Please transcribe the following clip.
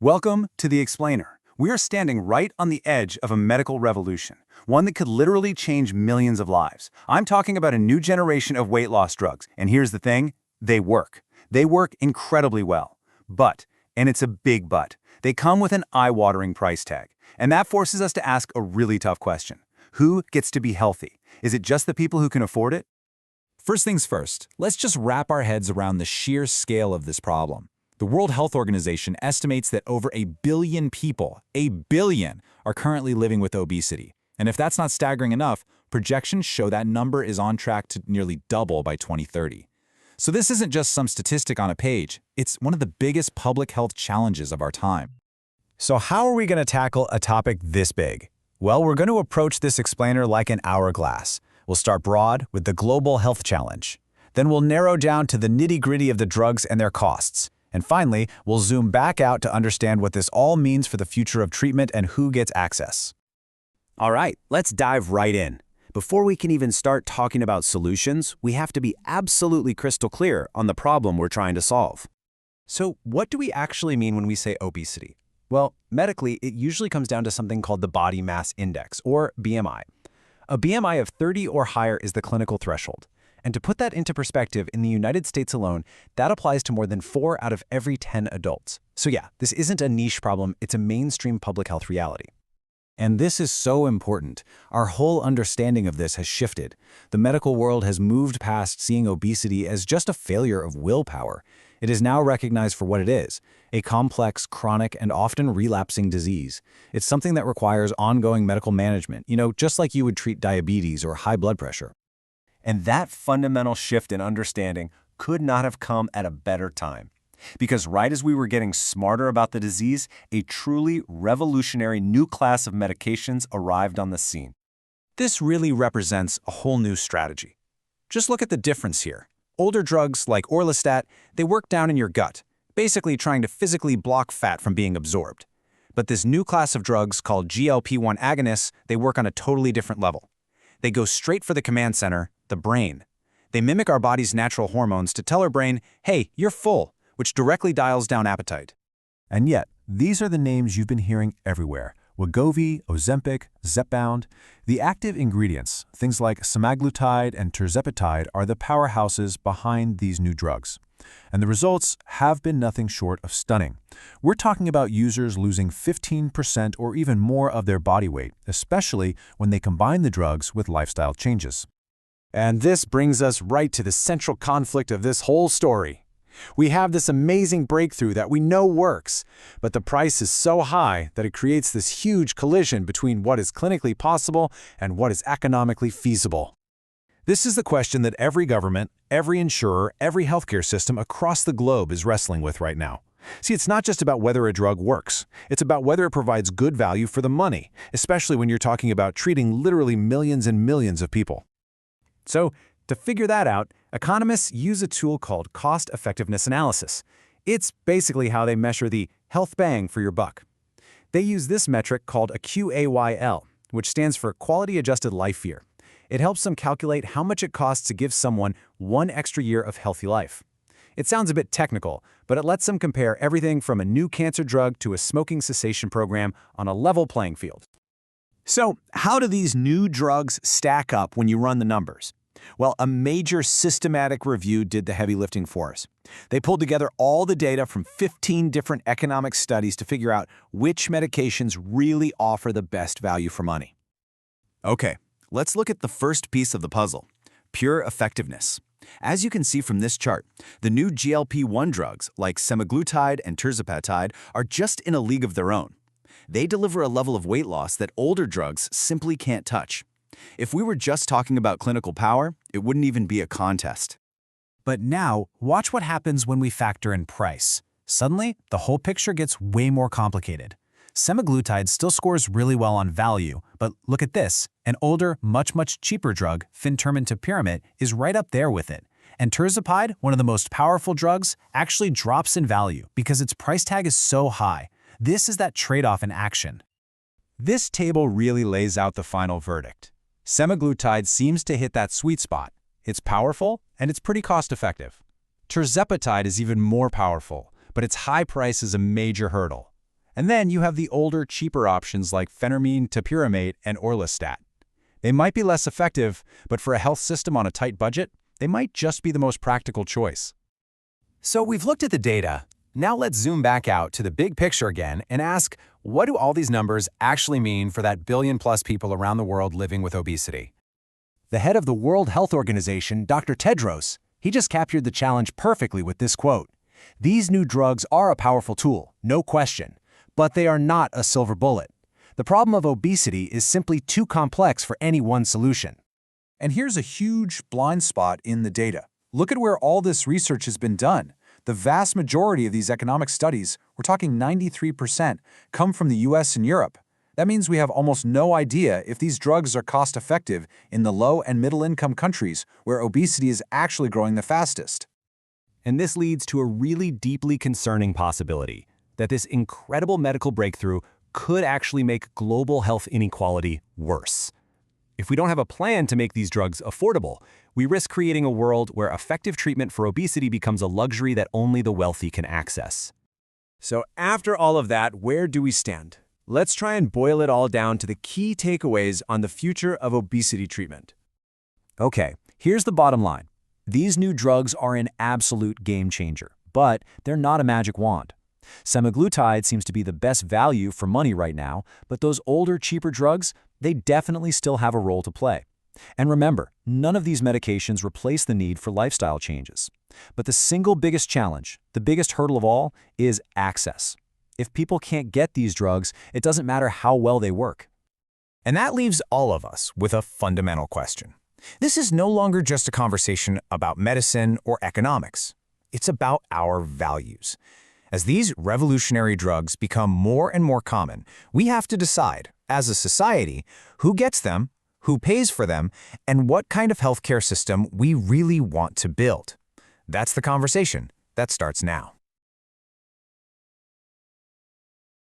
Welcome to The Explainer. We are standing right on the edge of a medical revolution, one that could literally change millions of lives. I'm talking about a new generation of weight loss drugs, and here's the thing, they work. They work incredibly well. But, and it's a big but, they come with an eye-watering price tag. And that forces us to ask a really tough question. Who gets to be healthy? Is it just the people who can afford it? First things first, let's just wrap our heads around the sheer scale of this problem. The World Health Organization estimates that over 1 billion people, 1 billion, are currently living with obesity. And if that's not staggering enough, projections show that number is on track to nearly double by 2030. So this isn't just some statistic on a page, it's one of the biggest public health challenges of our time. So how are we going to tackle a topic this big? Well, we're going to approach this explainer like an hourglass. We'll start broad with the global health challenge. Then we'll narrow down to the nitty-gritty of the drugs and their costs. And finally, we'll zoom back out to understand what this all means for the future of treatment and who gets access. All right, let's dive right in. Before we can even start talking about solutions, we have to be absolutely crystal clear on the problem we're trying to solve. So what do we actually mean when we say obesity? Well, medically, it usually comes down to something called the body mass index, or BMI. A BMI of 30 or higher is the clinical threshold. And to put that into perspective, in the United States alone, that applies to more than 4 out of every 10 adults. So yeah, this isn't a niche problem, it's a mainstream public health reality. And this is so important. Our whole understanding of this has shifted. The medical world has moved past seeing obesity as just a failure of willpower. It is now recognized for what it is, a complex, chronic, and often relapsing disease. It's something that requires ongoing medical management, just like you would treat diabetes or high blood pressure. And that fundamental shift in understanding could not have come at a better time. Because right as we were getting smarter about the disease, a truly revolutionary new class of medications arrived on the scene. This really represents a whole new strategy. Just look at the difference here. Older drugs like orlistat, they work down in your gut, basically trying to physically block fat from being absorbed. But this new class of drugs called GLP-1 agonists, they work on a totally different level. They go straight for the command center, the brain. They mimic our body's natural hormones to tell our brain, hey, you're full, which directly dials down appetite. And yet, these are the names you've been hearing everywhere. Wegovy, Ozempic, Zepbound. The active ingredients, things like semaglutide and tirzepatide, are the powerhouses behind these new drugs. And the results have been nothing short of stunning. We're talking about users losing 15% or even more of their body weight, especially when they combine the drugs with lifestyle changes. And this brings us right to the central conflict of this whole story. We have this amazing breakthrough that we know works, but the price is so high that it creates this huge collision between what is clinically possible and what is economically feasible. This is the question that every government, every insurer, every healthcare system across the globe is wrestling with right now. See, it's not just about whether a drug works. It's about whether it provides good value for the money, especially when you're talking about treating literally millions and millions of people. So, to figure that out, economists use a tool called cost-effectiveness analysis. It's basically how they measure the health bang for your buck. They use this metric called a QAYL, which stands for Quality-Adjusted Life Year. It helps them calculate how much it costs to give someone 1 extra year of healthy life. It sounds a bit technical, but it lets them compare everything from a new cancer drug to a smoking cessation program on a level playing field. So, how do these new drugs stack up when you run the numbers? Well, a major systematic review did the heavy lifting for us. They pulled together all the data from 15 different economic studies to figure out which medications really offer the best value for money. Okay, let's look at the first piece of the puzzle, pure effectiveness. As you can see from this chart, the new GLP-1 drugs like semaglutide and tirzepatide are just in a league of their own. They deliver a level of weight loss that older drugs simply can't touch. If we were just talking about clinical power, it wouldn't even be a contest. But now, watch what happens when we factor in price. Suddenly, the whole picture gets way more complicated. Semaglutide still scores really well on value, but look at this. An older, much cheaper drug, phentermine topiramate, is right up there with it. And tirzepatide, one of the most powerful drugs, actually drops in value because its price tag is so high. This is that trade-off in action. This table really lays out the final verdict. Semaglutide seems to hit that sweet spot. It's powerful, and it's pretty cost-effective. Tirzepatide is even more powerful, but its high price is a major hurdle. And then you have the older, cheaper options like phentermine, topiramate, and orlistat. They might be less effective, but for a health system on a tight budget, they might just be the most practical choice. So we've looked at the data. Now let's zoom back out to the big picture again and ask, what do all these numbers actually mean for that billion-plus people around the world living with obesity? The head of the World Health Organization, Dr. Tedros, he just captured the challenge perfectly with this quote. These new drugs are a powerful tool, no question, but they are not a silver bullet. The problem of obesity is simply too complex for any one solution. And here's a huge blind spot in the data. Look at where all this research has been done. The vast majority of these economic studies, we're talking 93%, come from the US and Europe. That means we have almost no idea if these drugs are cost-effective in the low and middle-income countries where obesity is actually growing the fastest. And this leads to a really deeply concerning possibility that this incredible medical breakthrough could actually make global health inequality worse. If we don't have a plan to make these drugs affordable, we risk creating a world where effective treatment for obesity becomes a luxury that only the wealthy can access. So after all of that, where do we stand? Let's try and boil it all down to the key takeaways on the future of obesity treatment. Okay, here's the bottom line. These new drugs are an absolute game changer, but they're not a magic wand. Semaglutide seems to be the best value for money right now, but those older, cheaper drugs, they definitely still have a role to play. And remember, none of these medications replace the need for lifestyle changes. But the single biggest challenge, the biggest hurdle of all, is access. If people can't get these drugs, it doesn't matter how well they work. And that leaves all of us with a fundamental question. This is no longer just a conversation about medicine or economics. It's about our values. As these revolutionary drugs become more and more common, we have to decide, as a society, who gets them, who pays for them, and what kind of healthcare system we really want to build. That's the conversation that starts now.